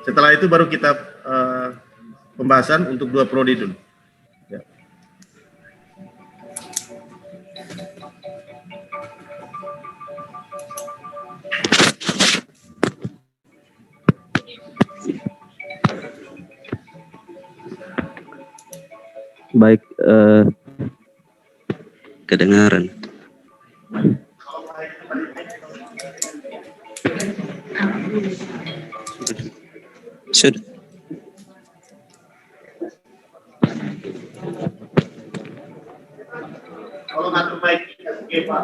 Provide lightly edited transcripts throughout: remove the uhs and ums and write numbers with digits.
Setelah itu baru kita pembahasan untuk 2 prodi dulu. Ya. Baik, kedengaran. Sudah. Kalau ngatur baik, oke Pak.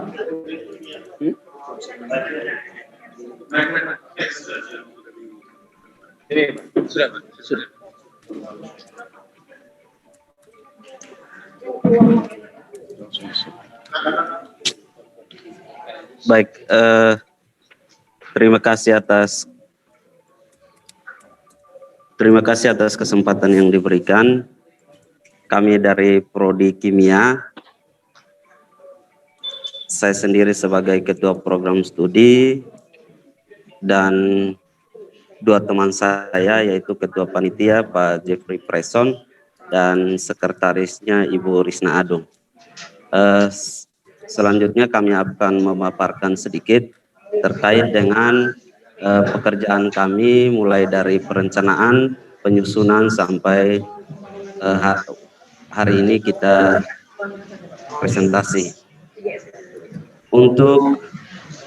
Ini sudah. Baik, terima kasih atas kesempatan yang diberikan. Kami dari Prodi Kimia, saya sendiri sebagai Ketua Program Studi dan 2 teman saya yaitu Ketua Panitia Pak Jeffrey Preson dan Sekretarisnya Ibu Risna Adung. Selanjutnya kami akan memaparkan sedikit terkait dengan pekerjaan kami mulai dari perencanaan, penyusunan sampai hari ini kita presentasi. Untuk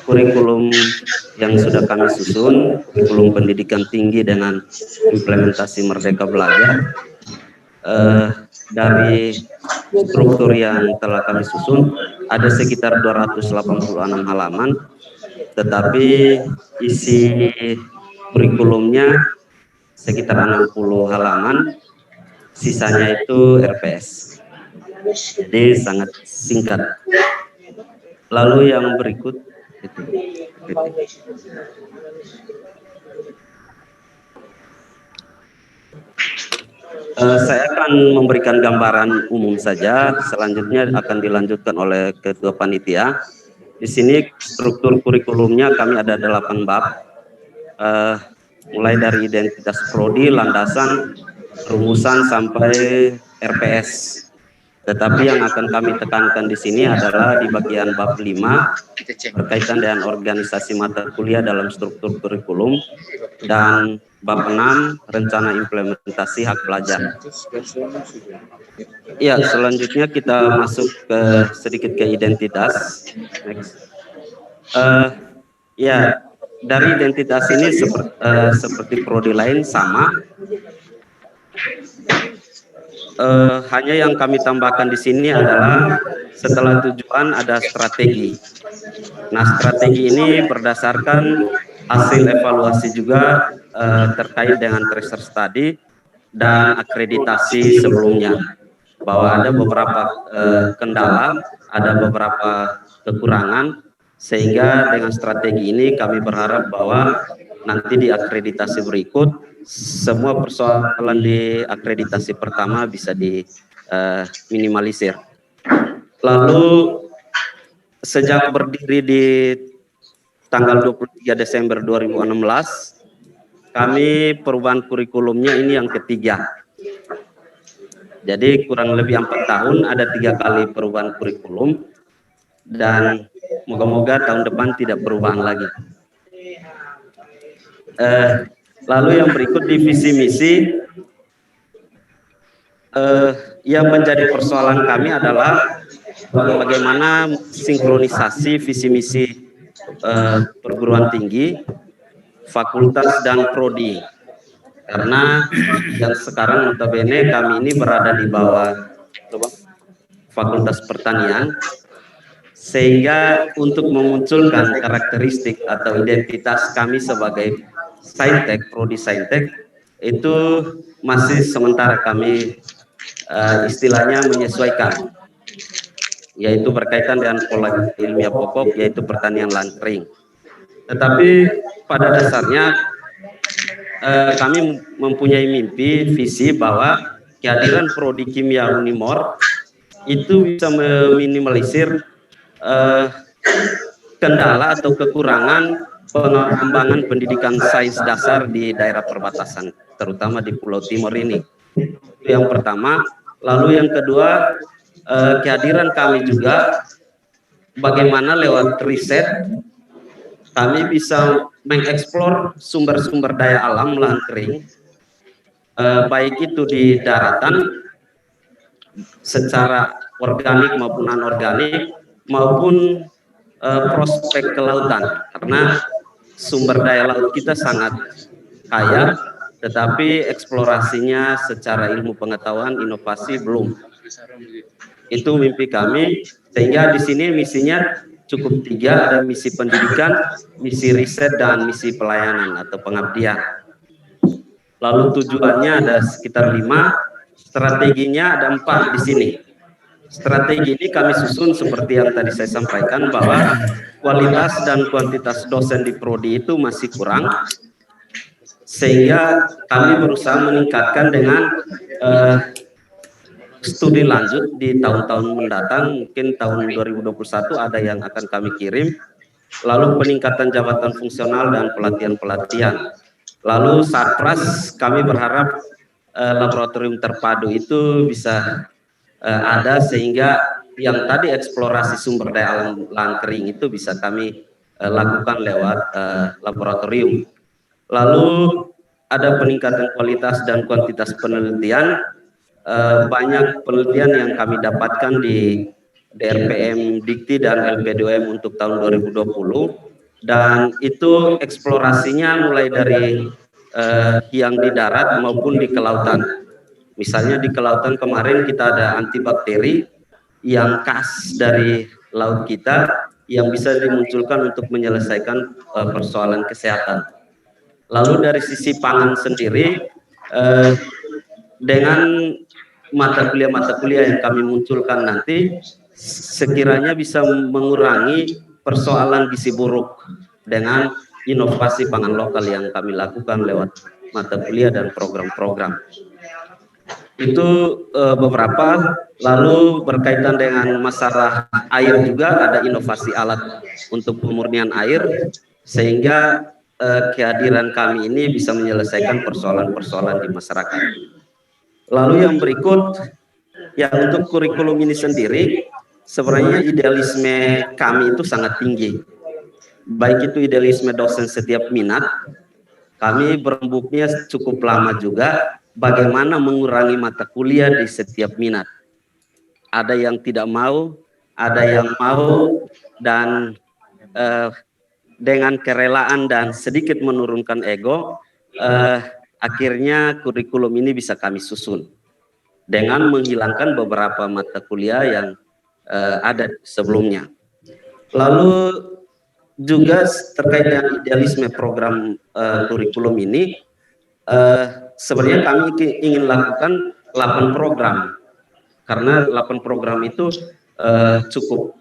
kurikulum yang sudah kami susun, kurikulum pendidikan tinggi dengan implementasi Merdeka Belajar, dari struktur yang telah kami susun ada sekitar 286 halaman, tetapi isi kurikulumnya sekitar 60 halaman, sisanya itu RPS. Jadi sangat singkat. Lalu yang berikut itu. Saya akan memberikan gambaran umum saja, selanjutnya akan dilanjutkan oleh Ketua Panitia. Di sini struktur kurikulumnya kami ada 8 bab, mulai dari identitas prodi, landasan, rumusan sampai RPS. Tetapi yang akan kami tekankan di sini adalah di bagian bab 5 berkaitan dengan organisasi mata kuliah dalam struktur kurikulum, dan bab 6 rencana implementasi hak pelajar. Ya, selanjutnya kita masuk sedikit ke identitas. Next. Ya, dari identitas ini seperti prodi lain sama. Hanya yang kami tambahkan di sini adalah setelah tujuan ada strategi. Nah, strategi ini berdasarkan hasil evaluasi juga terkait dengan tracer study dan akreditasi sebelumnya, bahwa ada beberapa kendala, ada beberapa kekurangan, sehingga dengan strategi ini kami berharap bahwa nanti di akreditasi berikut semua persoalan di akreditasi pertama bisa diminimalisir. Lalu sejak berdiri di tanggal 23 Desember 2016, kami perubahan kurikulumnya ini yang ketiga. Jadi kurang lebih 4 tahun ada 3 kali perubahan kurikulum, dan moga-moga tahun depan tidak perubahan lagi. Lalu yang berikut di visi misi, yang menjadi persoalan kami adalah bagaimana sinkronisasi visi misi perguruan tinggi, fakultas dan prodi. Karena yang sekarang notabene kami ini berada di bawah Fakultas Pertanian, sehingga untuk memunculkan karakteristik atau identitas kami sebagai Saintek, prodi Saintek, itu masih sementara kami istilahnya menyesuaikan, yaitu berkaitan dengan pola ilmiah pokok, yaitu pertanian lahan kering. Tetapi pada dasarnya kami mempunyai mimpi, visi bahwa kehadiran prodi kimia Unimor itu bisa meminimalisir kendala atau kekurangan pengembangan pendidikan sains dasar di daerah perbatasan, terutama di Pulau Timur ini. Itu yang pertama. Lalu yang kedua, kehadiran kami juga bagaimana lewat riset kami bisa mengeksplor sumber-sumber daya alam lahan kering, baik itu di daratan secara organik maupun anorganik, maupun prospek kelautan, karena sumber daya laut kita sangat kaya, tetapi eksplorasinya secara ilmu pengetahuan, inovasi belum. Itu mimpi kami, sehingga di sini misinya cukup 3, ada misi pendidikan, misi riset, dan misi pelayanan atau pengabdian. Lalu tujuannya ada sekitar 5, strateginya ada 4 di sini. Strategi ini kami susun seperti yang tadi saya sampaikan, bahwa kualitas dan kuantitas dosen di prodi itu masih kurang, sehingga kami berusaha meningkatkan dengan studi lanjut di tahun-tahun mendatang. Mungkin tahun 2021 ada yang akan kami kirim. Lalu peningkatan jabatan fungsional dan pelatihan-pelatihan. Lalu Satpras, kami berharap laboratorium terpadu itu bisa ada, sehingga yang tadi eksplorasi sumber daya alam lahan kering itu bisa kami lakukan lewat laboratorium. Lalu ada peningkatan kualitas dan kuantitas penelitian. Banyak penelitian yang kami dapatkan di DRPM Dikti dan LPDUM untuk tahun 2020, dan itu eksplorasinya mulai dari yang di darat maupun di kelautan. Misalnya di kelautan kemarin kita ada antibakteri yang khas dari laut kita yang bisa dimunculkan untuk menyelesaikan persoalan kesehatan. Lalu dari sisi pangan sendiri, dengan mata kuliah yang kami munculkan nanti, sekiranya bisa mengurangi persoalan gizi buruk dengan inovasi pangan lokal yang kami lakukan lewat mata kuliah dan program-program. Itu beberapa. Lalu berkaitan dengan masalah air juga ada inovasi alat untuk pemurnian air, sehingga kehadiran kami ini bisa menyelesaikan persoalan-persoalan di masyarakat. Lalu yang berikut, ya untuk kurikulum ini sendiri, sebenarnya idealisme kami itu sangat tinggi. Baik itu idealisme dosen setiap minat, kami berembuknya cukup lama juga, bagaimana mengurangi mata kuliah di setiap minat. Ada yang tidak mau, ada yang mau, dan dengan kerelaan dan sedikit menurunkan ego, akhirnya kurikulum ini bisa kami susun dengan menghilangkan beberapa mata kuliah yang ada sebelumnya. Lalu juga terkait dengan idealisme program kurikulum ini, sebenarnya kami ingin lakukan 8 program, karena 8 program itu cukup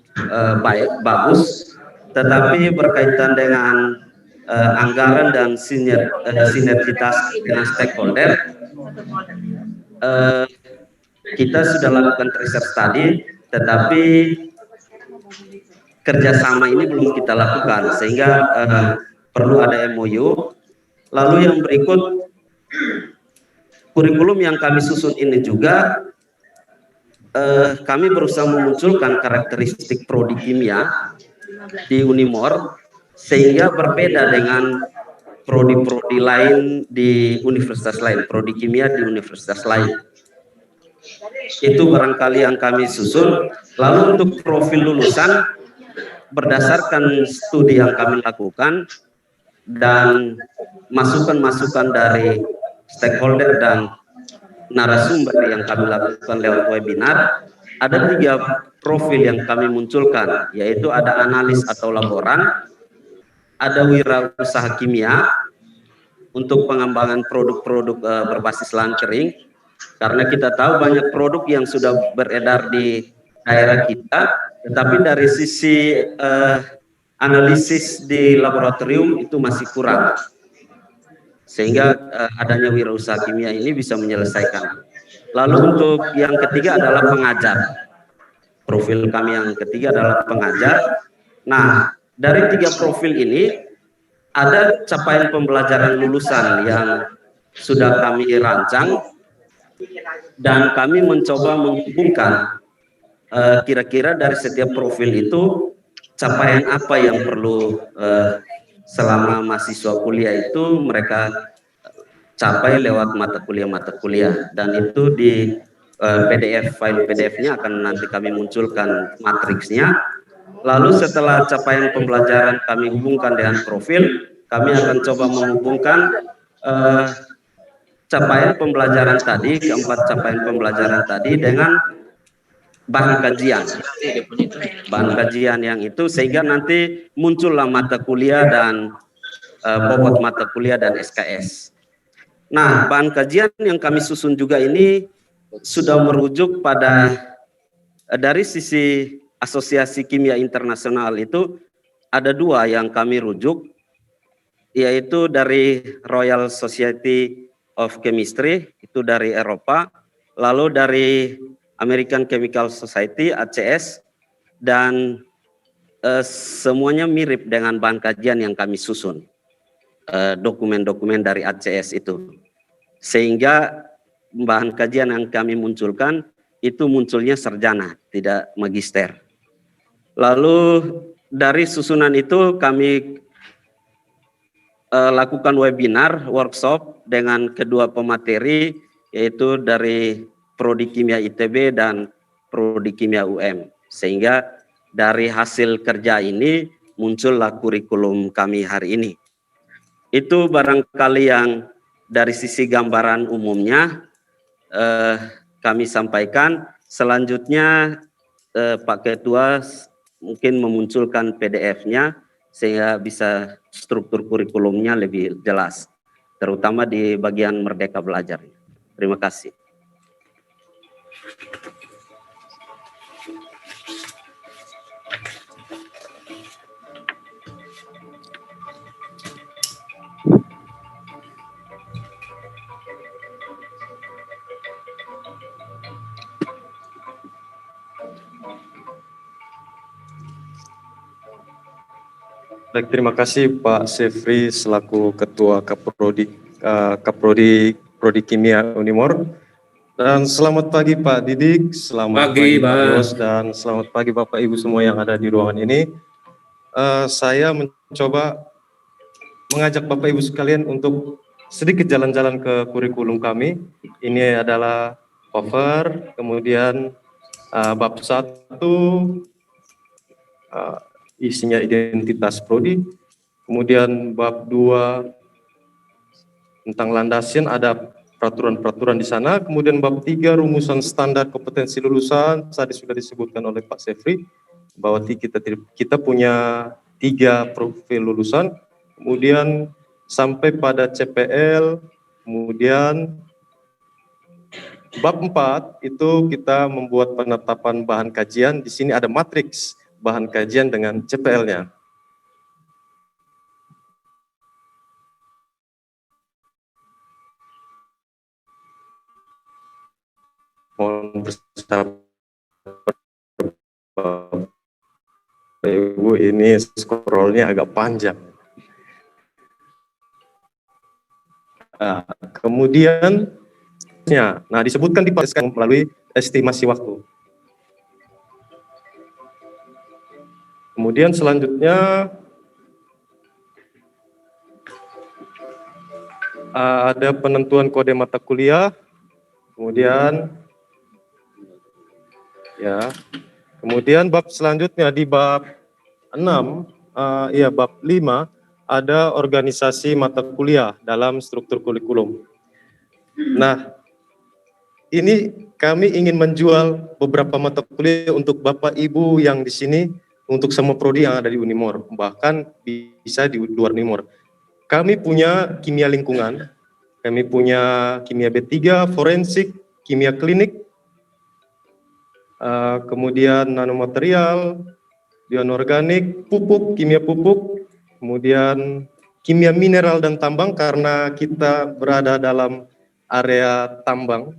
bagus, tetapi berkaitan dengan anggaran dan sinergitas dengan stakeholder, kita sudah lakukan research study, tetapi kerjasama ini belum kita lakukan, sehingga perlu ada MOU. Lalu yang berikut, kurikulum yang kami susun ini juga kami berusaha memunculkan karakteristik prodi kimia di Unimor, sehingga berbeda dengan prodi-prodi lain di universitas lain, prodi kimia di universitas lain. Itu barangkali yang kami susun. Lalu untuk profil lulusan, berdasarkan studi yang kami lakukan dan masukan-masukan dari stakeholder dan narasumber yang kami lakukan lewat webinar, ada 3 profil yang kami munculkan, yaitu ada analis atau laboran, ada wirausaha kimia untuk pengembangan produk-produk berbasis lahan kering, karena kita tahu banyak produk yang sudah beredar di daerah kita, tetapi dari sisi analisis di laboratorium itu masih kurang, sehingga adanya wirausaha kimia ini bisa menyelesaikan. Lalu untuk yang ketiga adalah pengajar. Profil kami yang ketiga adalah pengajar. Nah, dari 3 profil ini ada capaian pembelajaran lulusan yang sudah kami rancang dan kami mencoba menghubungkan kira-kira dari setiap profil itu capaian apa yang perlu selama mahasiswa kuliah itu mereka capai lewat mata kuliah dan itu di PDF, file PDF-nya akan nanti kami munculkan matriksnya. Lalu setelah capaian pembelajaran kami hubungkan dengan profil, kami akan coba menghubungkan capaian pembelajaran tadi, keempat capaian pembelajaran tadi dengan bahan kajian. Bahan kajian yang itu sehingga nanti muncullah mata kuliah dan bobot mata kuliah dan SKS. Nah, bahan kajian yang kami susun juga ini sudah merujuk pada dari sisi Asosiasi Kimia Internasional itu ada dua yang kami rujuk, yaitu dari Royal Society of Chemistry, itu dari Eropa, lalu dari American Chemical Society, ACS, dan semuanya mirip dengan bahan kajian yang kami susun, dokumen-dokumen dari ACS itu. Sehingga bahan kajian yang kami munculkan, itu munculnya sarjana, tidak magister. Lalu dari susunan itu kami lakukan webinar, workshop dengan kedua pemateri, yaitu dari Prodi Kimia ITB dan Prodi Kimia UM. Sehingga dari hasil kerja ini muncullah kurikulum kami hari ini. Itu barangkali yang dari sisi gambaran umumnya kami sampaikan. Selanjutnya Pak Ketua mungkin memunculkan PDF-nya sehingga bisa struktur kurikulumnya lebih jelas, terutama di bagian Merdeka Belajar. Terima kasih. Baik, terima kasih Pak Sefri selaku Ketua Prodi Kimia Unimor. Dan selamat pagi Pak Didik, selamat pagi Pak Yos, dan selamat pagi Bapak Ibu semua yang ada di ruangan ini. Saya mencoba mengajak Bapak Ibu sekalian untuk sedikit jalan-jalan ke kurikulum kami. Ini adalah cover, kemudian bab 1, isinya identitas prodi, kemudian bab 2 tentang landasan, ada peraturan-peraturan di sana, kemudian bab 3 rumusan standar kompetensi lulusan, tadi sudah disebutkan oleh Pak Sefri bahwa kita punya 3 profil lulusan, kemudian sampai pada CPL, kemudian bab 4 itu kita membuat penetapan bahan kajian. Di sini ada matriks bahan kajian dengan CPL-nya. Mohon bersabar, Ibu, ini scrollnya agak panjang. Kemudian, nah disebutkan di melalui estimasi waktu. Kemudian selanjutnya ada penentuan kode mata kuliah, kemudian kemudian bab selanjutnya di bab 6, bab 5 ada organisasi mata kuliah dalam struktur kurikulum. Nah, ini kami ingin menjual beberapa mata kuliah untuk Bapak Ibu yang di sini, untuk semua prodi yang ada di Unimor, bahkan bisa di luar Unimor. Kami punya kimia lingkungan, kami punya kimia B3, forensik, kimia klinik, kemudian nanomaterial, bionorganik, pupuk, kimia pupuk, kemudian kimia mineral dan tambang karena kita berada dalam area tambang.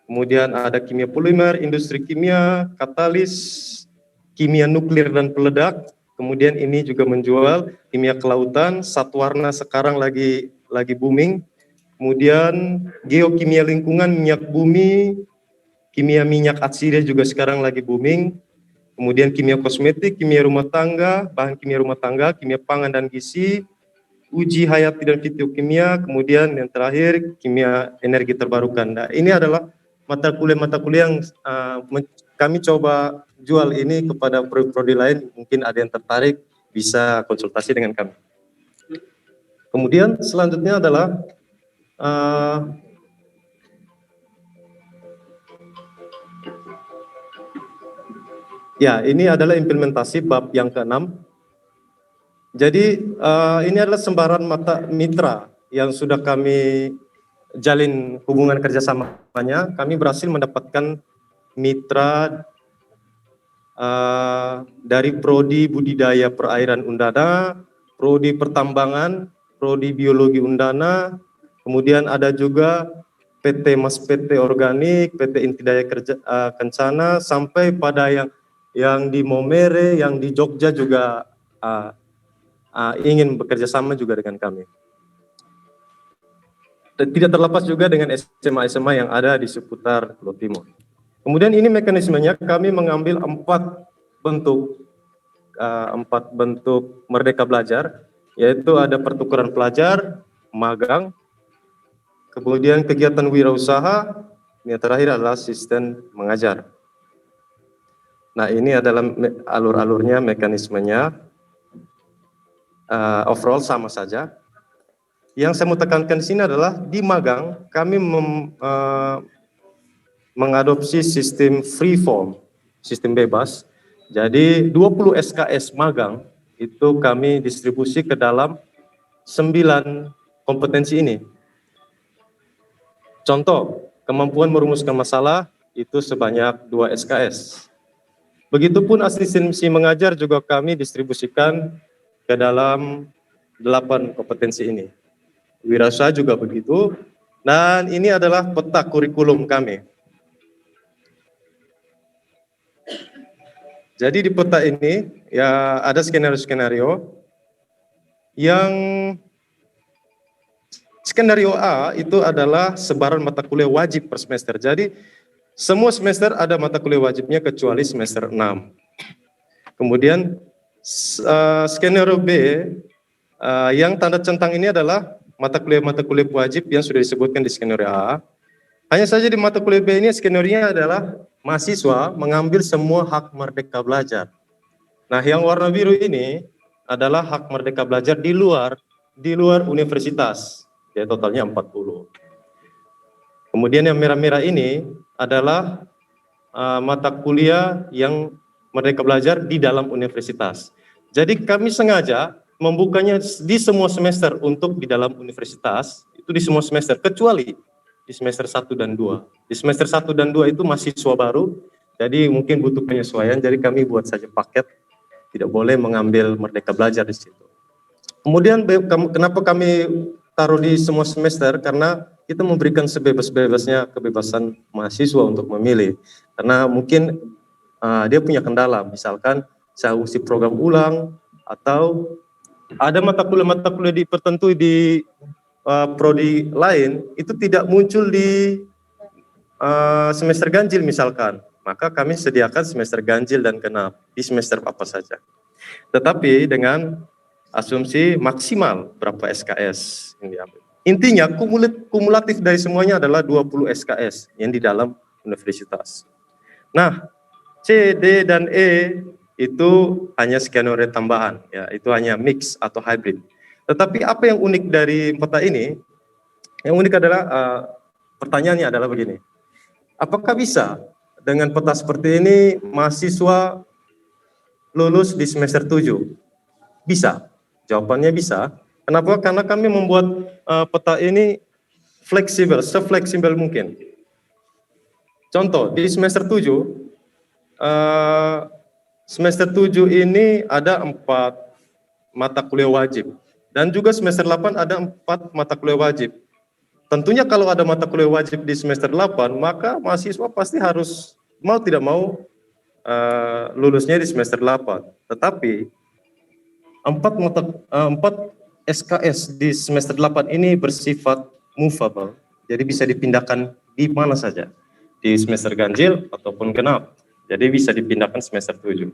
Kemudian ada kimia polimer, industri kimia, katalis, kimia nuklir dan peledak, kemudian ini juga menjual kimia kelautan, Satwarna sekarang lagi booming, kemudian geokimia lingkungan, minyak bumi, kimia minyak atsiri juga sekarang lagi booming, kemudian kimia kosmetik, kimia rumah tangga, bahan kimia rumah tangga, kimia pangan dan gizi, uji hayati dan fitokimia, kemudian yang terakhir kimia energi terbarukan. Nah, ini adalah mata kuliah yang kami coba jual ini kepada prodi-prodi lain, mungkin ada yang tertarik bisa konsultasi dengan kami. Kemudian selanjutnya adalah ya, ini adalah implementasi bab yang ke-6. Jadi ini adalah sembaran mata mitra yang sudah kami jalin hubungan kerjasamanya. Kami berhasil mendapatkan mitra dari Prodi Budidaya Perairan Undana, Prodi Pertambangan, Prodi Biologi Undana, kemudian ada juga PT Mas PT Organik, PT Inti Daya Kencana, sampai pada yang di Momere, yang di Jogja juga ingin bekerja sama juga dengan kami. Dan tidak terlepas juga dengan SMA-SMA yang ada di seputar Pulau Timur. Kemudian ini mekanismenya, kami mengambil 4 bentuk Merdeka Belajar, yaitu ada pertukaran pelajar, magang, kemudian kegiatan wirausaha, yang terakhir adalah asisten mengajar. Nah, ini adalah alur-alurnya, mekanismenya. Overall sama saja. Yang saya mau tekankan di sini adalah di magang kami mengadopsi sistem free form, sistem bebas. Jadi 20 SKS magang itu kami distribusi ke dalam 9 kompetensi ini. Contoh, kemampuan merumuskan masalah itu sebanyak 2 SKS. Begitupun asistensi mengajar juga kami distribusikan ke dalam 8 kompetensi ini. Wirausaha juga begitu, dan ini adalah peta kurikulum kami. Jadi di peta ini ya ada skenario-skenario yang skenario A itu adalah sebaran mata kuliah wajib per semester. Jadi semua semester ada mata kuliah wajibnya kecuali semester 6. Kemudian skenario B yang tanda centang ini adalah mata kuliah wajib yang sudah disebutkan di skenario A. Hanya saja di mata kuliah B ini skenario-nya adalah mahasiswa mengambil semua hak merdeka belajar. Nah, yang warna biru ini adalah hak merdeka belajar di luar universitas, ya totalnya 40. Kemudian yang merah-merah ini adalah mata kuliah yang merdeka belajar di dalam universitas. Jadi kami sengaja membukanya di semua semester untuk di dalam universitas, itu di semua semester, kecuali di semester 1 dan 2. Di semester 1 dan 2 itu mahasiswa baru, jadi mungkin butuh penyesuaian, jadi kami buat saja paket, tidak boleh mengambil merdeka belajar di situ. Kemudian kenapa kami taruh di semua semester? Karena kita memberikan sebebas-bebasnya kebebasan mahasiswa untuk memilih. Karena mungkin dia punya kendala, misalkan saya usi program ulang, atau ada mata kuliah di tertentu di prodi lain, itu tidak muncul di semester ganjil misalkan. Maka kami sediakan semester ganjil dan genap di semester apa saja. Tetapi dengan asumsi maksimal berapa SKS yang diambil. Intinya kumulatif dari semuanya adalah 20 SKS yang di dalam universitas. Nah, C, D, dan E itu hanya skenario tambahan, ya, itu hanya mix atau hybrid. Tetapi apa yang unik dari peta ini? Yang unik adalah pertanyaannya adalah begini. Apakah bisa dengan peta seperti ini mahasiswa lulus di semester 7? Bisa. Jawabannya bisa. Kenapa? Karena kami membuat peta ini fleksibel, se-fleksibel mungkin. Contoh, di semester 7, ini ada 4 mata kuliah wajib. Dan juga semester 8 ada 4 mata kuliah wajib. Tentunya kalau ada mata kuliah wajib di semester 8, maka mahasiswa pasti harus mau tidak mau lulusnya di semester 8. Tetapi empat SKS di semester 8 ini bersifat movable, jadi bisa dipindahkan di mana saja, di semester ganjil ataupun genap, jadi bisa dipindahkan semester 7.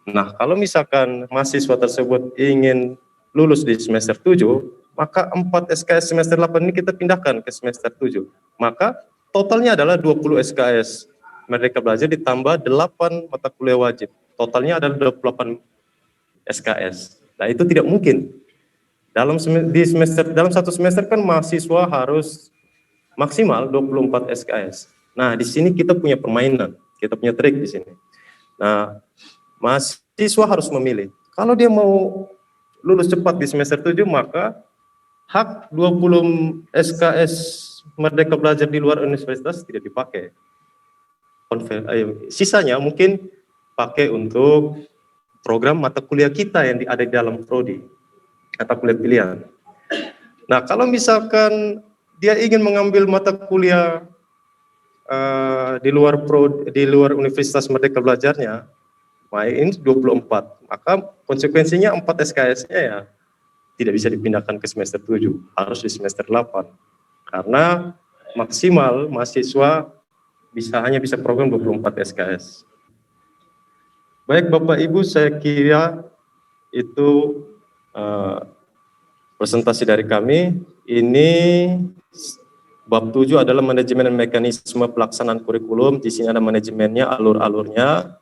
Nah, kalau misalkan mahasiswa tersebut ingin lulus di semester 7, maka 4 SKS semester 8 ini kita pindahkan ke semester 7. Maka totalnya adalah 20 SKS Merdeka Belajar ditambah 8 mata kuliah wajib. Totalnya adalah 28 SKS. Nah, itu tidak mungkin. Dalam satu semester kan mahasiswa harus maksimal 24 SKS. Nah, di sini kita punya permainan, kita punya trik di sini. Nah, mahasiswa harus memilih. Kalau dia mau lulus cepat di semester 7, maka hak 20 SKS Merdeka Belajar di luar universitas tidak dipakai. Sisanya mungkin pakai untuk program mata kuliah kita yang ada di dalam prodi, mata kuliah pilihan. Nah, kalau misalkan dia ingin mengambil mata kuliah di luar Universitas Merdeka Belajarnya, ini 24, maka konsekuensinya 4 SKS-nya ya tidak bisa dipindahkan ke semester 7, harus di semester 8. Karena maksimal mahasiswa hanya bisa program 24 SKS. Baik Bapak Ibu, saya kira itu presentasi dari kami. Ini bab 7 adalah manajemen dan mekanisme pelaksanaan kurikulum. Di sini ada manajemennya, alur-alurnya,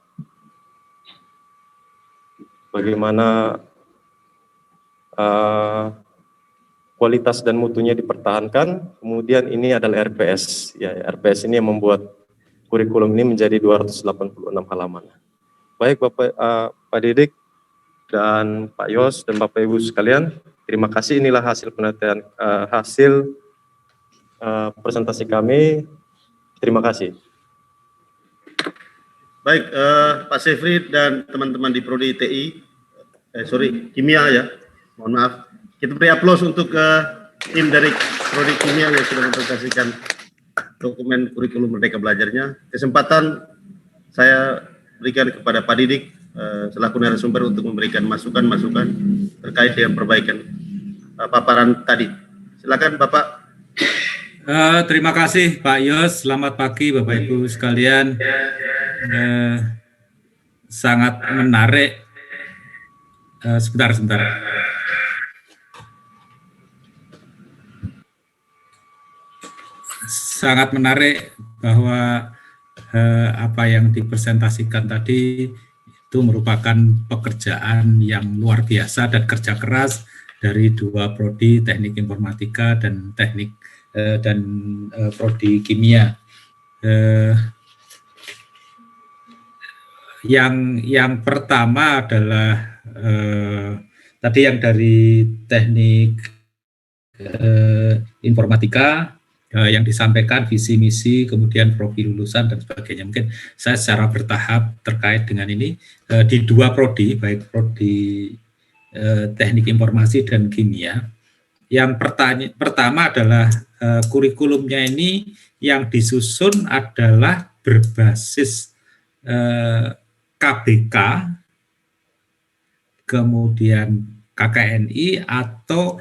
bagaimana kualitas dan mutunya dipertahankan. Kemudian ini adalah RPS. Ya, RPS ini yang membuat kurikulum ini menjadi 286 halaman. Baik Pak Didik dan Pak Yos dan Bapak Ibu sekalian, terima kasih. Inilah hasil penelitian, presentasi kami. Terima kasih. Baik, Pak Sefri dan teman-teman di Prodi TI, Kimia ya, mohon maaf. Kita beri aplaus untuk tim dari Prodi Kimia yang sudah mempresentasikan dokumen kurikulum Merdeka Belajarnya. Kesempatan saya berikan kepada Pak Didik selaku narasumber untuk memberikan masukan-masukan terkait dengan perbaikan paparan tadi. Silakan Bapak. Terima kasih Pak Yos. Selamat pagi Bapak Ibu sekalian. Sangat menarik. Sebentar. Sangat menarik bahwa apa yang dipresentasikan tadi itu merupakan pekerjaan yang luar biasa dan kerja keras dari dua prodi, teknik informatika dan teknik prodi kimia. Yang pertama adalah tadi yang dari teknik informatika yang disampaikan visi misi, kemudian profil lulusan dan sebagainya. Mungkin saya secara bertahap terkait dengan ini di dua prodi, baik prodi teknik informasi dan kimia. Yang pertama adalah kurikulumnya ini yang disusun adalah berbasis KBK, kemudian KKNI atau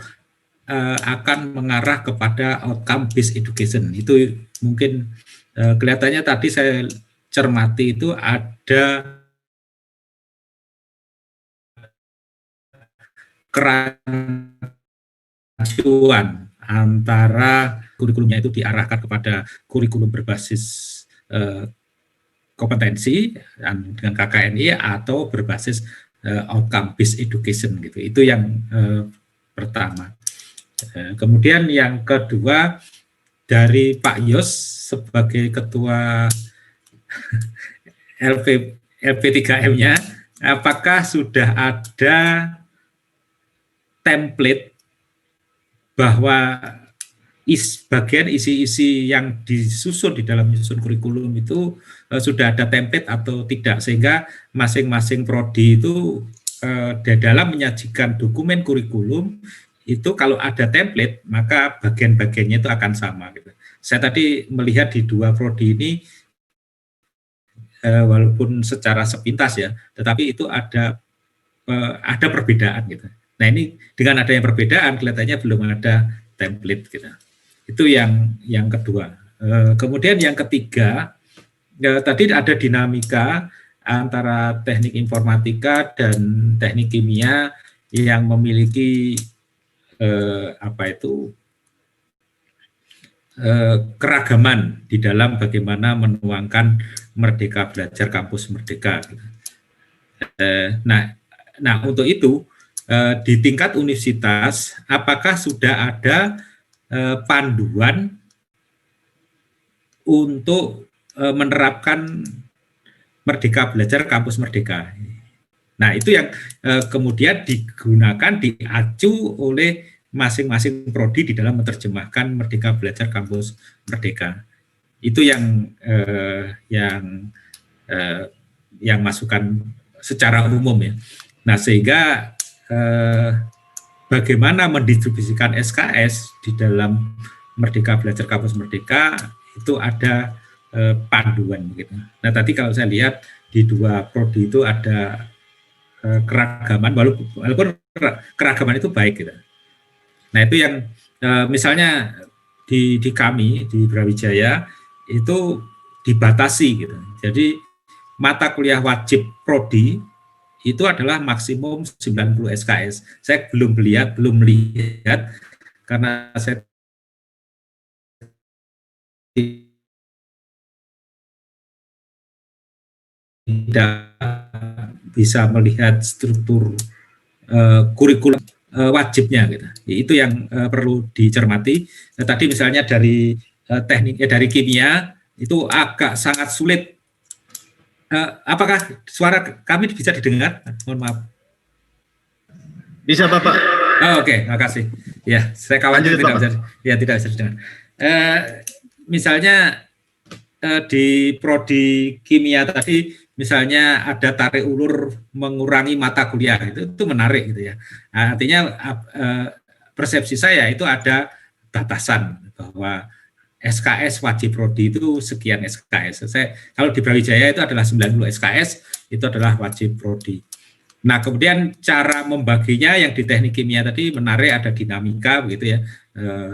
akan mengarah kepada outcome based education. Itu mungkin kelihatannya tadi saya cermati itu ada kerancuan antara kurikulumnya itu diarahkan kepada kurikulum berbasis kompetensi dengan KKNI atau berbasis outcome based education gitu. Itu yang pertama. Kemudian yang kedua dari Pak Yos sebagai ketua LP3M-nya, apakah sudah ada template bahwa bagian isi-isi yang disusun di dalam menyusun kurikulum itu sudah ada template atau tidak, sehingga masing-masing prodi itu di dalam menyajikan dokumen kurikulum itu kalau ada template maka bagian-bagiannya itu akan sama gitu. Saya tadi melihat di dua prodi ini walaupun secara sepintas ya, tetapi itu ada ada perbedaan gitu. Nah ini dengan adanya perbedaan kelihatannya belum ada template gitu. Itu yang kedua. Kemudian yang ketiga, tadi ada dinamika antara teknik informatika dan teknik kimia yang memiliki keragaman di dalam bagaimana menuangkan Merdeka Belajar Kampus Merdeka. Nah untuk itu di tingkat universitas apakah sudah ada panduan untuk menerapkan Merdeka Belajar Kampus Merdeka? Nah itu yang kemudian digunakan, diacu oleh masing-masing prodi di dalam menerjemahkan Merdeka Belajar Kampus Merdeka. Itu yang masukan secara umum ya. Nah sehingga bagaimana mendistribusikan SKS di dalam Merdeka Belajar Kampus Merdeka itu ada panduan begitu. Nah tadi kalau saya lihat di dua prodi itu ada keragaman, walaupun keragaman itu baik gitu. Nah itu yang misalnya di kami di Brawijaya itu dibatasi gitu. Jadi mata kuliah wajib prodi itu adalah maksimum 90 SKS. Saya belum melihat karena saya tidak bisa melihat struktur kurikulum wajibnya gitu. Itu yang perlu dicermati. Tadi misalnya dari dari kimia itu agak sangat sulit. Apakah suara kami bisa didengar? Mohon maaf. Bisa Bapak. Oke, makasih. Ya, saya khawatir tidak bisa didengar. Misalnya di prodi kimia tadi misalnya ada tarik ulur mengurangi mata kuliah itu menarik gitu ya. Artinya persepsi saya itu ada batasan bahwa SKS wajib prodi itu sekian SKS. Kalau di Brawijaya itu adalah 90 SKS, itu adalah wajib prodi. Nah, kemudian cara membaginya yang di teknik kimia tadi menarik, ada dinamika begitu ya,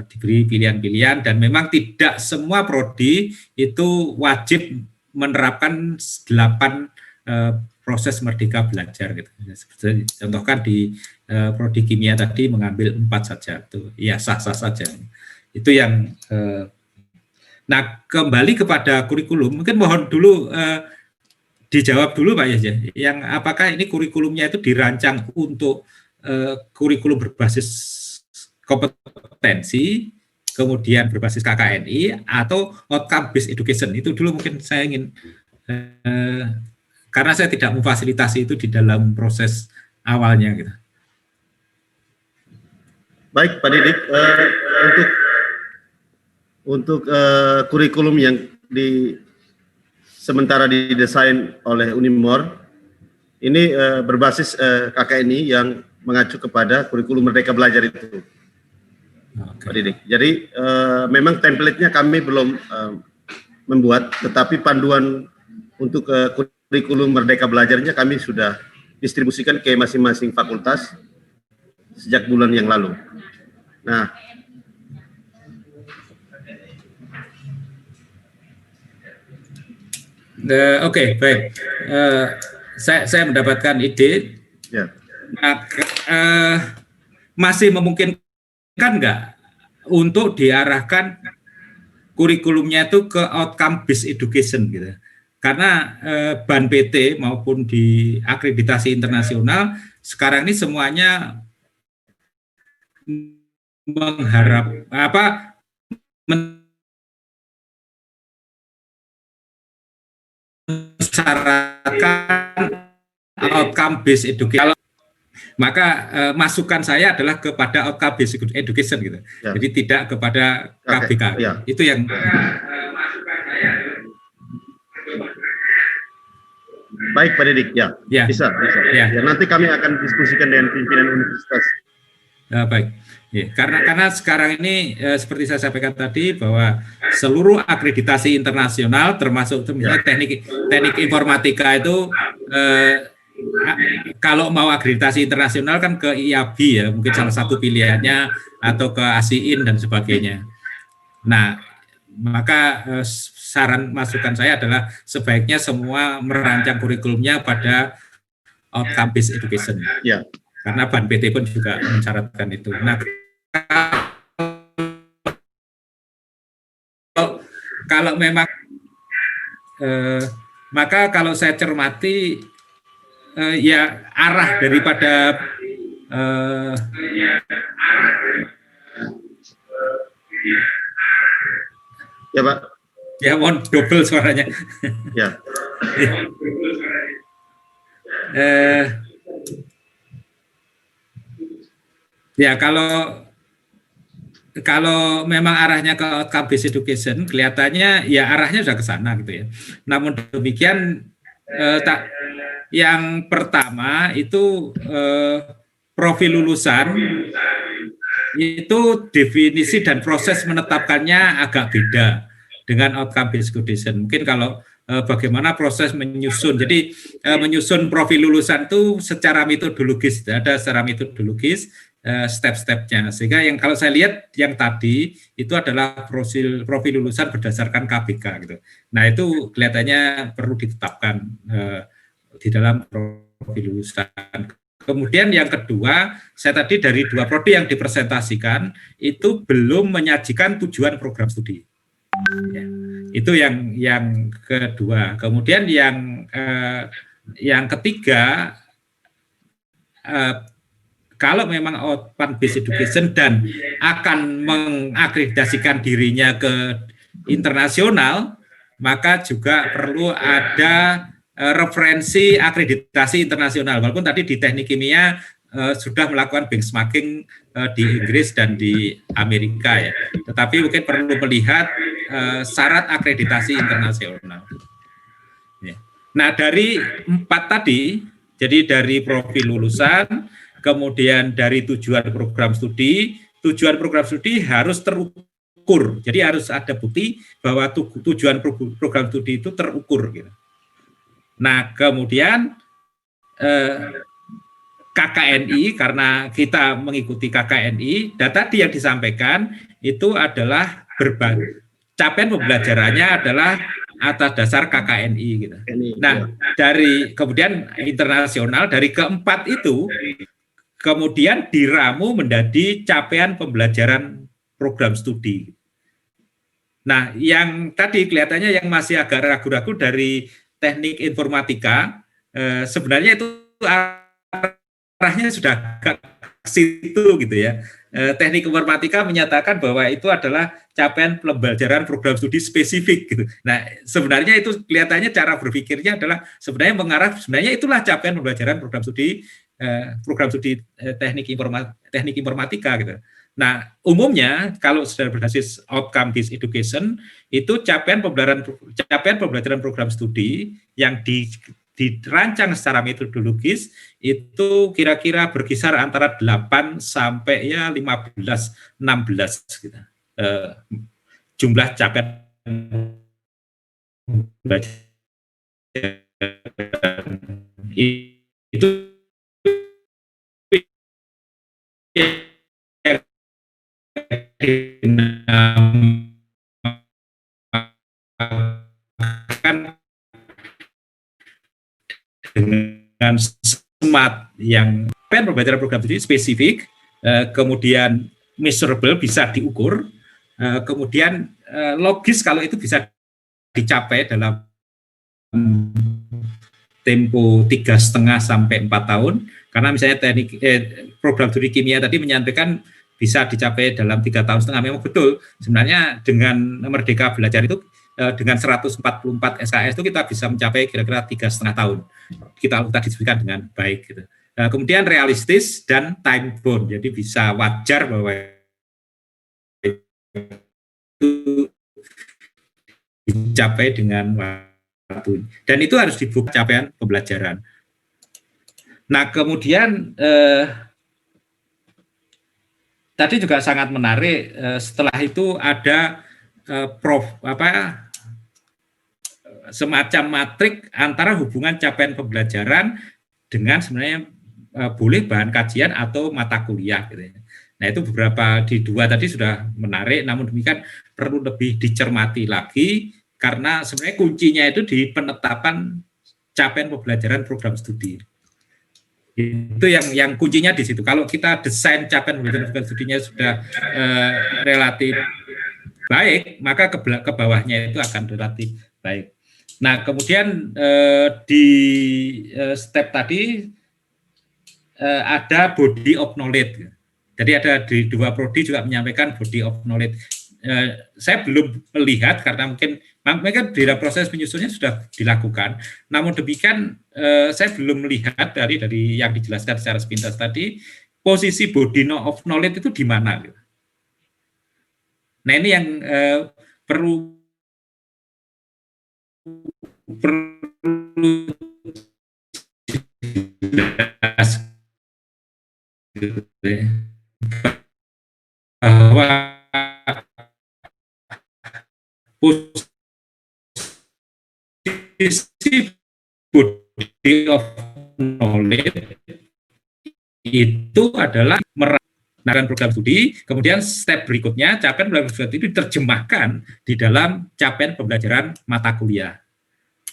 diberi pilihan-pilihan dan memang tidak semua prodi itu wajib menerapkan 8 proses Merdeka Belajar gitu. Seperti contohkan di prodi kimia tadi mengambil 4 saja, itu ya sah-sah saja. Itu yang nah, kembali kepada kurikulum, mungkin mohon dulu dijawab dulu Pak Yahya, yang apakah ini kurikulumnya itu dirancang untuk kurikulum berbasis kompetensi, kemudian berbasis KKNI, atau outcome based education. Itu dulu mungkin saya ingin, karena saya tidak memfasilitasi itu di dalam proses awalnya gitu. Baik Pak Didik, untuk kurikulum yang sementara didesain oleh Unimor ini berbasis KKNI yang mengacu kepada kurikulum Merdeka Belajar itu, Pak Didik. Jadi memang template-nya kami belum membuat, tetapi panduan untuk kurikulum Merdeka Belajarnya kami sudah distribusikan ke masing-masing fakultas sejak bulan yang lalu. Nah, Oke, baik. Saya mendapatkan ide. ya. Nah, masih memungkinkan nggak untuk diarahkan kurikulumnya itu ke outcome based education gitu? Karena BAN PT maupun di akreditasi internasional sekarang ini semuanya mengharap mensyaratkan outcome based education, maka masukan saya adalah kepada outcome based education gitu. Ya. Jadi tidak kepada KBK. Ya. Itu yang baik Pak Didik, ya. Bisa. Ya, nanti kami akan diskusikan dengan pimpinan universitas. Baik. Ya, karena sekarang ini seperti saya sampaikan tadi bahwa seluruh akreditasi internasional termasuk misalnya teknik informatika itu kalau mau akreditasi internasional kan ke IAB ya, mungkin salah satu pilihannya, atau ke ASIIN dan sebagainya. Nah, maka saran masukan saya adalah sebaiknya semua merancang kurikulumnya pada outcome based education. Ya. Karena Ban PT pun juga mensyaratkan itu. Nah, kalau memang maka kalau saya cermati ya arah daripada Ya Pak. ya mohon double suaranya. Ya. Ya kalau memang arahnya ke outcome based education, kelihatannya ya arahnya sudah ke sana gitu ya. Namun demikian yang pertama itu profil lulusan itu definisi dan proses menetapkannya agak beda dengan outcome based education. Mungkin kalau bagaimana proses menyusun. Jadi menyusun profil lulusan itu secara metodologis, ada secara metodologis step-stepnya. Sehingga yang kalau saya lihat yang tadi itu adalah profil lulusan berdasarkan KBK gitu. Nah itu kelihatannya perlu ditetapkan di dalam profil lulusan. Kemudian yang kedua, saya tadi dari 2 prodi yang dipresentasikan itu belum menyajikan tujuan program studi. Ya, itu yang kedua. Kemudian yang ketiga, kalau memang outcome based education dan akan mengakreditasikan dirinya ke internasional, maka juga perlu ada referensi akreditasi internasional. Walaupun tadi di teknik kimia sudah melakukan benchmarking di Inggris dan di Amerika ya, tetapi mungkin perlu melihat syarat akreditasi internasional. Ya. Nah dari 4 tadi, jadi dari profil lulusan, kemudian dari tujuan program studi harus terukur. Jadi harus ada bukti bahwa tujuan program studi itu terukur. Gitu. Nah, kemudian KKNI, karena kita mengikuti KKNI, dan tadi yang disampaikan itu adalah capaian pembelajarannya adalah atas dasar KKNI. Gitu. Nah, dari kemudian internasional, dari keempat itu, kemudian diramu menjadi capaian pembelajaran program studi. Nah, yang tadi kelihatannya yang masih agak ragu-ragu dari teknik informatika, sebenarnya itu arahnya sudah ke situ gitu ya. Teknik informatika menyatakan bahwa itu adalah capaian pembelajaran program studi spesifik gitu. Nah, sebenarnya itu kelihatannya cara berpikirnya adalah sebenarnya itulah capaian pembelajaran program studi teknik informatika gitu. Nah, umumnya kalau sudah berbasis outcome based education itu capaian pembelajaran program studi yang dirancang secara metodologis itu kira-kira berkisar antara 8 sampai ya 15 16 gitu. Jumlah capaian itu dengan smart yang pembelajaran program studi spesifik, kemudian measurable bisa diukur, kemudian logis kalau itu bisa dicapai dalam tempo 3,5 sampai 4 tahun, karena misalnya program studi kimia tadi menyampaikan bisa dicapai dalam 3,5 tahun. Memang betul, sebenarnya dengan Merdeka Belajar itu dengan 144 SKS itu kita bisa mencapai kira-kira 3,5 tahun. Kita diskusikan dengan baik. Gitu. Kemudian realistis dan time bound, jadi bisa wajar bahwa itu dicapai dengan waktu. Dan itu harus dibuka capaian pembelajaran. Nah, kemudian tadi juga sangat menarik, setelah itu ada semacam matrik antara hubungan capaian pembelajaran dengan sebenarnya boleh bahan kajian atau mata kuliah gitu ya. Nah, itu beberapa di dua tadi sudah menarik, namun demikian perlu lebih dicermati lagi karena sebenarnya kuncinya itu di penetapan capaian pembelajaran program studi. Itu yang kuncinya di situ. Kalau kita desain capaian pembelajaran program studinya sudah relatif baik, maka ke bawahnya itu akan relatif baik. Nah, kemudian di step tadi ada body of knowledge. Jadi ada di dua prodi juga menyampaikan body of knowledge. Saya belum melihat karena mungkin di dalam proses penyusunnya sudah dilakukan. Namun demikian saya belum melihat dari yang dijelaskan secara sepintas tadi posisi body of knowledge itu di mana. Nah, ini yang perlu bahwa posisi body of knowledge itu adalah merancang program studi, kemudian step berikutnya capaian pembelajaran studi itu diterjemahkan di dalam capaian pembelajaran mata kuliah.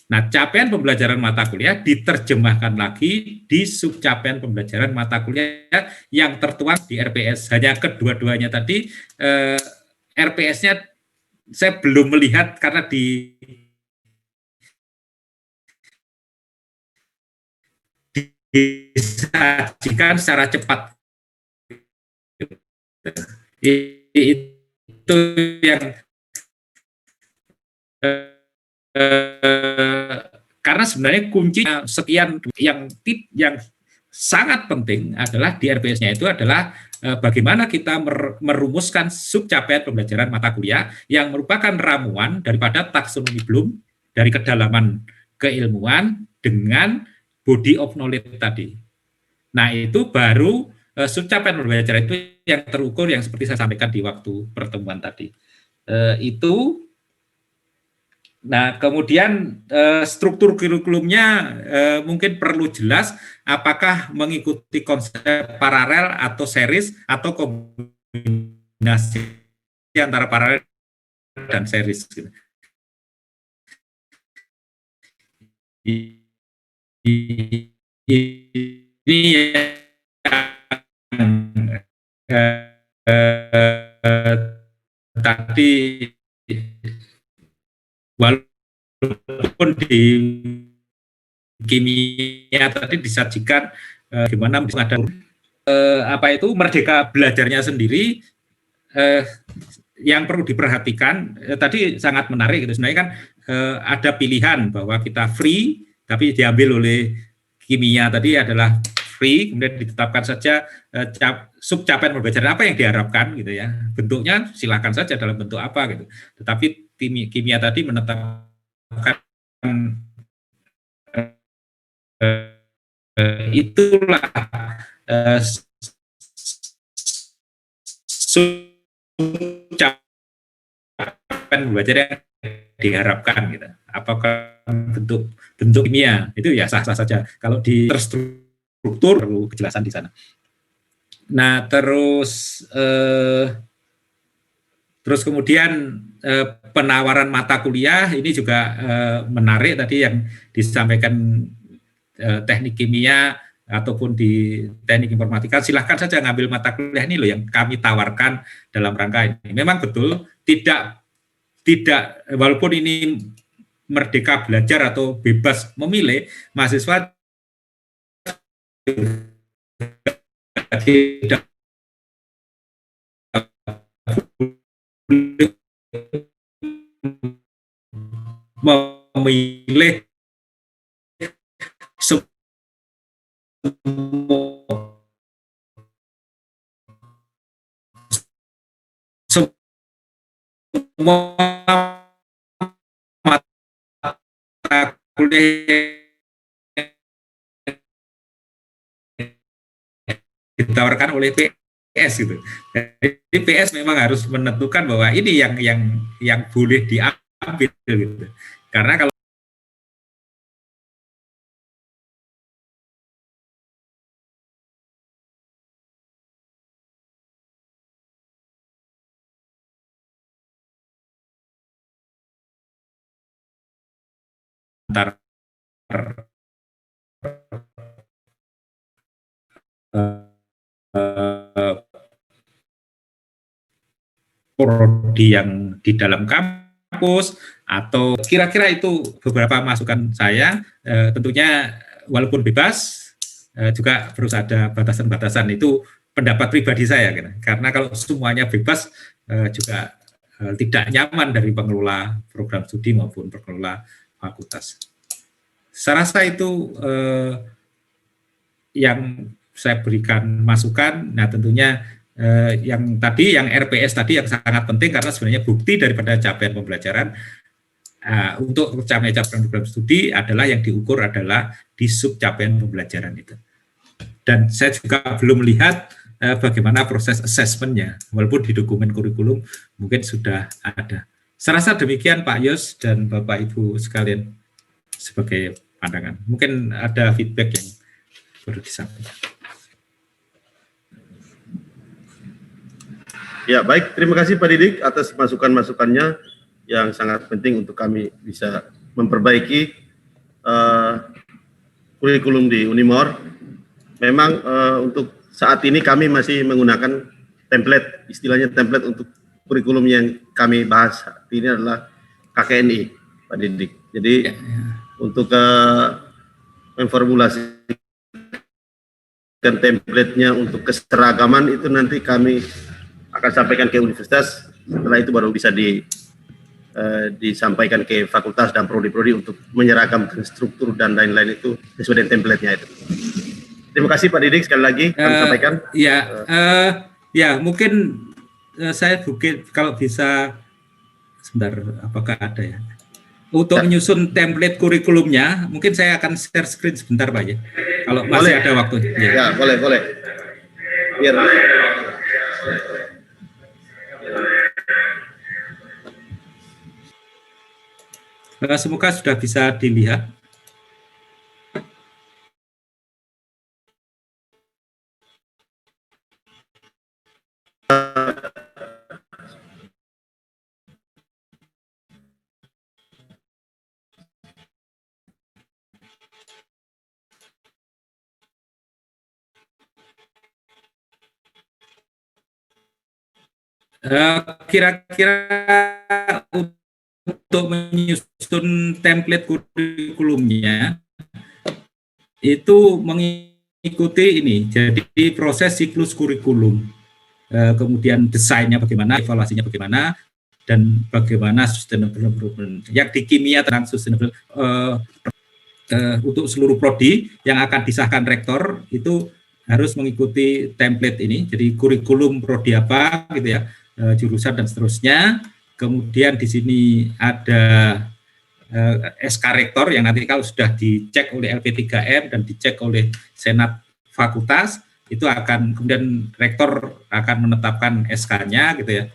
Nah, capaian pembelajaran mata kuliah diterjemahkan lagi di subcapaian pembelajaran mata kuliah yang tertuang di RPS. Hanya kedua-duanya tadi RPS-nya saya belum melihat karena disajikan secara cepat. Itu yang karena sebenarnya kuncinya sekian yang sangat penting adalah di RPS-nya itu adalah bagaimana kita merumuskan subcapaian pembelajaran mata kuliah yang merupakan ramuan daripada taksonomi Bloom dari kedalaman keilmuan dengan body of knowledge tadi. Nah, itu baru subcapaian pembelajaran itu yang terukur yang seperti saya sampaikan di waktu pertemuan tadi. Itu. Nah, kemudian struktur kurikulumnya mungkin perlu jelas apakah mengikuti konsep paralel atau series atau kombinasi antara paralel dan series. Ini tadi walaupun di kimia tadi disajikan gimana ada apa itu merdeka belajarnya sendiri yang perlu diperhatikan tadi sangat menarik gitu. Sebenarnya kan ada pilihan bahwa kita free tapi diambil oleh kimia tadi adalah free, kemudian ditetapkan saja subcapaian pembelajaran apa yang diharapkan gitu ya. Bentuknya silakan saja dalam bentuk apa gitu. Tetapi kimia tadi menetapkan itulah subcapaian pembelajaran yang diharapkan gitu. Apakah bentuk kimia itu ya sah-sah saja. Kalau di terstruktur perlu kejelasan di sana. Nah, terus kemudian penawaran mata kuliah ini juga menarik tadi yang disampaikan teknik kimia ataupun di teknik informatika. Silahkan saja ngambil mata kuliah ini loh yang kami tawarkan dalam rangka ini. Memang betul tidak walaupun ini merdeka belajar atau bebas memilih, mahasiswa tidak memilih semua mata kuliah ditawarkan oleh PS gitu. Jadi PS memang harus menentukan bahwa ini yang boleh diambil gitu. Karena kalau antar prodi yang di dalam kampus, atau kira-kira itu beberapa masukan saya. Tentunya walaupun bebas, juga harus ada batasan-batasan. Itu pendapat pribadi saya, karena kalau semuanya bebas juga tidak nyaman dari pengelola program studi maupun pengelola fakultas. Saya rasa itu yang saya berikan masukan. Nah, tentunya yang tadi, yang RPS tadi yang sangat penting, karena sebenarnya bukti daripada capaian pembelajaran untuk capaian program studi adalah yang diukur adalah di sub capaian pembelajaran itu. Dan saya juga belum melihat bagaimana proses assessment-nya, walaupun di dokumen kurikulum mungkin sudah ada. Saya rasa demikian Pak Yos dan Bapak Ibu sekalian sebagai pandangan. Mungkin ada feedback yang perlu disampaikan. Ya, baik. Terima kasih Pak Didik atas masukan-masukannya yang sangat penting untuk kami bisa memperbaiki kurikulum di Unimor. Memang untuk saat ini kami masih menggunakan template, istilahnya template untuk kurikulum yang kami bahas ini adalah KKNI, Pak Didik. Jadi untuk memformulasikan template-nya untuk keseragaman itu nanti kami akan sampaikan ke universitas. Setelah itu baru bisa disampaikan ke fakultas dan prodi-prodi untuk menyeragamkan struktur dan lain-lain itu sesuai dengan template-nya itu. Terima kasih Pak Didik sekali lagi kami sampaikan. Ya, mungkin saya mungkin kalau bisa sebentar, apakah ada ya? Untuk menyusun template kurikulumnya, mungkin saya akan share screen sebentar Pak ya. Kalau masih ada waktu. Ya, boleh. Biar semoga sudah bisa dilihat. Kira-kira untuk menyusun template kurikulumnya itu mengikuti ini, jadi proses siklus kurikulum, kemudian desainnya bagaimana, evaluasinya bagaimana, dan bagaimana sustainable improvement. Yang di kimia tentang sustainable untuk seluruh prodi yang akan disahkan rektor itu harus mengikuti template ini, jadi kurikulum prodi apa gitu ya, jurusan dan seterusnya. Kemudian di sini ada SK Rektor yang nanti kalau sudah dicek oleh LP3M dan dicek oleh Senat Fakultas, itu akan kemudian Rektor akan menetapkan SK-nya gitu ya.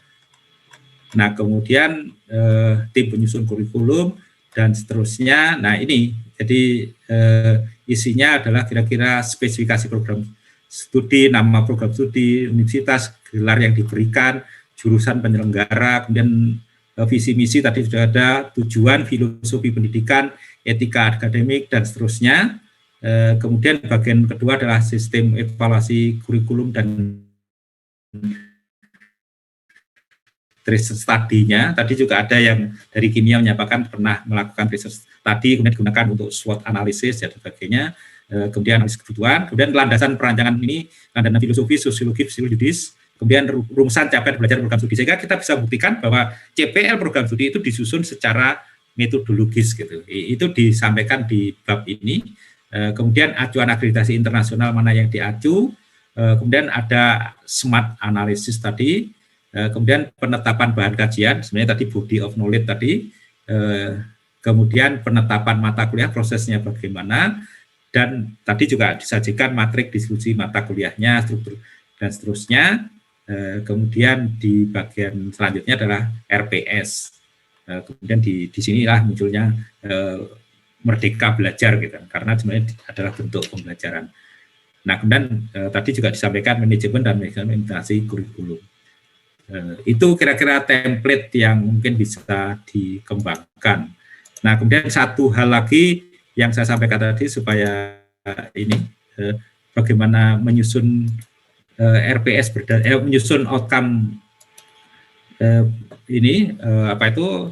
Nah, kemudian tim penyusun kurikulum dan seterusnya. Nah, ini jadi isinya adalah kira-kira spesifikasi program studi, nama program studi, universitas, gelar yang diberikan, jurusan penyelenggara, kemudian visi misi tadi sudah ada, tujuan, filosofi pendidikan, etika akademik, dan seterusnya. Kemudian bagian kedua adalah sistem evaluasi kurikulum dan research study-nya. Tadi juga ada yang dari kimia menyampaikan pernah melakukan research study, kemudian digunakan untuk SWOT analisis dan sebagainya. Kemudian analisis kebutuhan, kemudian landasan perancangan ini, landasan filosofi, sosiologi, psikologis, kemudian rumusan capaian belajar program studi, sehingga kita bisa buktikan bahwa CPL program studi itu disusun secara metodologis gitu. Itu disampaikan di bab ini. Kemudian acuan akreditasi internasional mana yang diacu, kemudian ada SMART analisis tadi, kemudian penetapan bahan kajian, sebenarnya tadi body of knowledge tadi, kemudian penetapan mata kuliah prosesnya bagaimana, dan tadi juga disajikan matrik diskusi mata kuliahnya, struktur dan seterusnya. Kemudian di bagian selanjutnya adalah RPS. Kemudian di sinilah munculnya merdeka belajar gitu, karena sebenarnya adalah bentuk pembelajaran. Nah, kemudian tadi juga disampaikan manajemen dan implementasi kurikulum. Itu kira-kira template yang mungkin bisa dikembangkan. Nah, kemudian satu hal lagi yang saya sampaikan tadi supaya ini bagaimana menyusun RPS menyusun outcome ini apa itu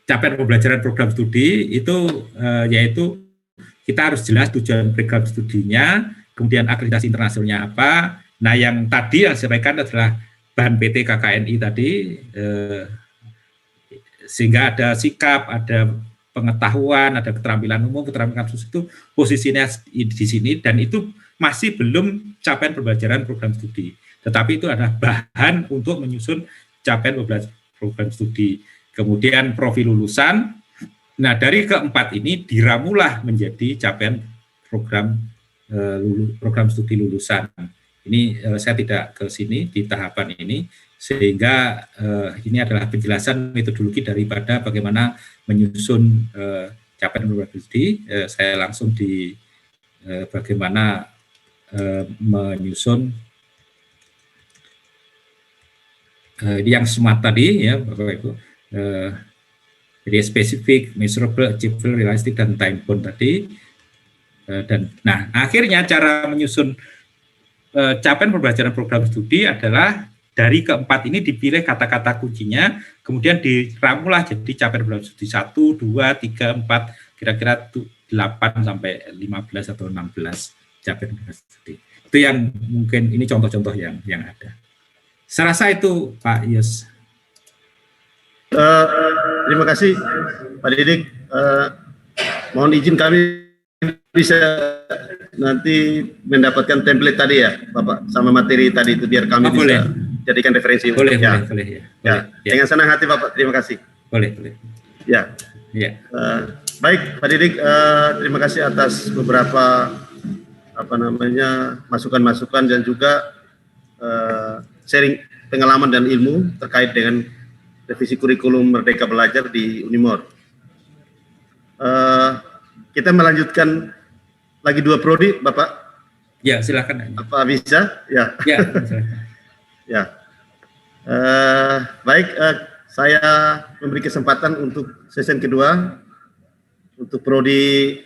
capaian pembelajaran program studi itu yaitu kita harus jelas tujuan program studinya, kemudian akreditasi internasionalnya apa. Nah, yang tadi yang saya sampaikan adalah bahan PT KKNI tadi, sehingga ada sikap, ada pengetahuan, ada keterampilan umum, keterampilan khusus itu posisinya di sini, dan itu masih belum capaian pembelajaran program studi. Tetapi itu adalah bahan untuk menyusun capaian pembelajaran program studi. Kemudian profil lulusan. Nah, dari keempat ini diramulah menjadi capaian program studi lulusan. Ini saya tidak ke sini di tahapan ini, sehingga ini adalah penjelasan metodologi daripada bagaimana menyusun capaian program studi. Saya langsung di bagaimana menyusun yang smart tadi ya Bapak Ibu. Jadi spesifik, measurable, achievable, realistic, dan time bound tadi. Dan nah akhirnya cara menyusun capaian pembelajaran program studi adalah dari keempat ini dipilih kata-kata kuncinya, kemudian diramulah jadi capaian program studi 1, 2, 3, 4, kira-kira 8 sampai 15 atau 16 capaian program studi. Itu yang mungkin ini contoh-contoh yang ada. Saya rasa itu Pak Yus. Terima kasih Pak Didik. Mohon izin kami bisa nanti mendapatkan template tadi ya Bapak, sama materi tadi itu biar kami bisa jadikan referensi. Boleh ya. Ya. Dengan senang hati Bapak, terima kasih. Boleh. Ya. Baik Pak Didik, terima kasih atas beberapa masukan-masukan dan juga sharing pengalaman dan ilmu terkait dengan revisi kurikulum Merdeka Belajar di Unimor. Kita melanjutkan lagi 2 prodi, Bapak. Ya, silakan. Apa bisa? Ya. Silakan. Ya. Baik, saya memberi kesempatan untuk sesi kedua untuk prodi